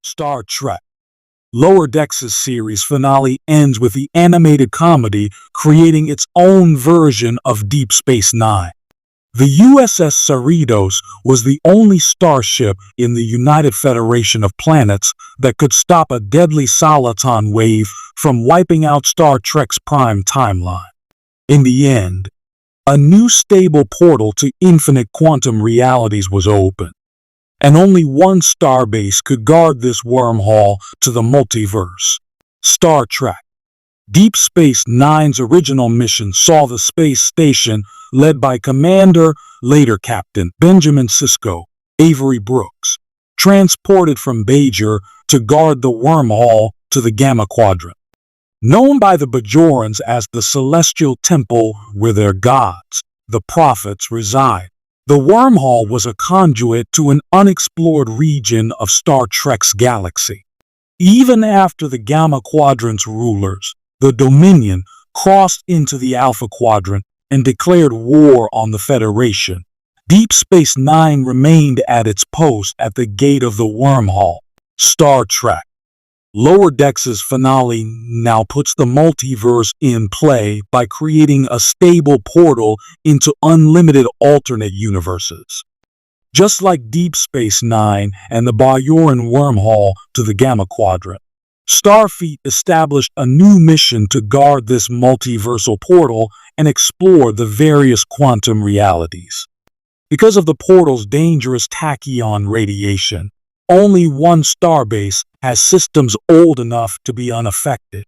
Star Trek Lower Decks' series finale ends with the animated comedy creating its own version of Deep Space Nine. The USS Cerritos was the only starship in the United Federation of Planets that could stop a deadly soliton wave from wiping out Star Trek's prime timeline. In the end, a new stable portal to infinite quantum realities was opened, and only one starbase could guard this wormhole to the multiverse. Star Trek Deep Space Nine's original mission saw the space station led by Commander, later Captain, Benjamin Sisko, Avery Brooks, transported from Bajor to guard the wormhole to the Gamma Quadrant. Known by the Bajorans as the Celestial Temple where their gods, the prophets, reside, the wormhole was a conduit to an unexplored region of Star Trek's galaxy. Even after the Gamma Quadrant's rulers, the Dominion, crossed into the Alpha Quadrant and declared war on the Federation, Deep Space Nine remained at its post at the gate of the wormhole. Star Trek Lower Decks' finale now puts the multiverse in play by creating a stable portal into unlimited alternate universes. Just like Deep Space Nine and the Bajoran wormhole to the Gamma Quadrant, Starfleet established a new mission to guard this multiversal portal and explore the various quantum realities. Because of the portal's dangerous tachyon radiation, only one starbase has systems old enough to be unaffected.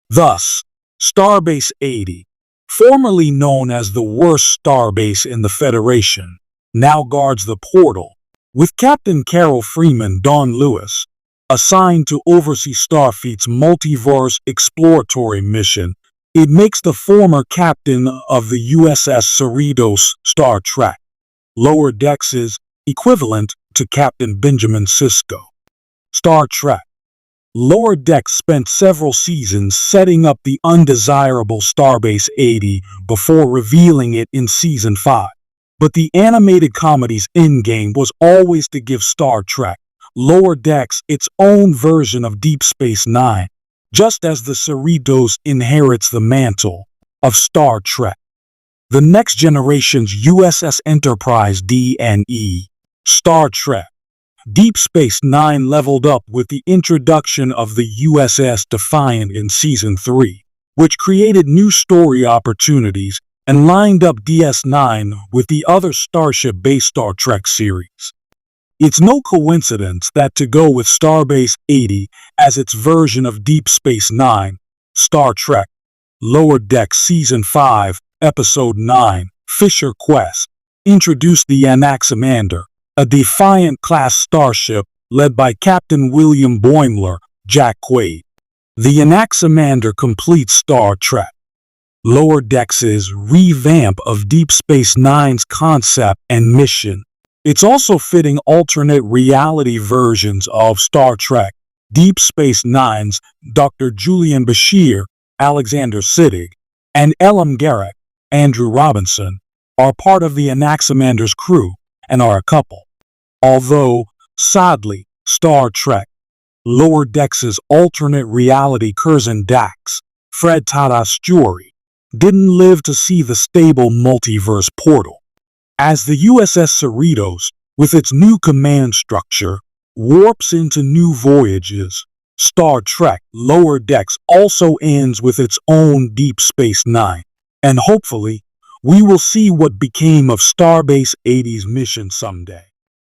Thus, Starbase 80, formerly known as the worst starbase in the Federation, now guards the portal, with Captain Carol Freeman Dawn Lewis assigned to oversee Starfleet's multiverse exploratory mission. It makes the former captain of the USS Cerritos Star Trek Lower Decks' equivalent to Captain Benjamin Sisko. Star Trek Lower Decks spent several seasons setting up the undesirable Starbase 80 before revealing it in Season 5. But the animated comedy's endgame was always to give Star Trek Lower Decks its own version of Deep Space Nine, just as the Cerritos inherits the mantle of Star Trek. The next generation's USS Enterprise D&E, Star Trek Deep Space Nine leveled up with the introduction of the USS Defiant in Season 3, which created new story opportunities and lined up DS9 with the other Starship-based Star Trek series. It's no coincidence that to go with Starbase 80 as its version of Deep Space Nine, Star Trek Lower Decks Season 5, Episode 9, Fisher Quest, introduced the Anaximander, a Defiant-class starship led by Captain William Boimler, Jack Quaid. The Anaximander completes Star Trek Lower Decks' revamp of Deep Space Nine's concept and mission. It's also fitting alternate reality versions of Star Trek Deep Space Nine's Dr. Julian Bashir, Alexander Siddig, and Elam Garak, Andrew Robinson, are part of the Anaximander's crew and are a couple. Although, sadly, Star Trek Lower Decks' alternate reality Curzon Dax, Fred Tatasciore, didn't live to see the stable multiverse portal. As the USS Cerritos, with its new command structure, warps into new voyages, Star Trek Lower Decks also ends with its own Deep Space Nine, and hopefully, we will see what became of Starbase 80's mission someday.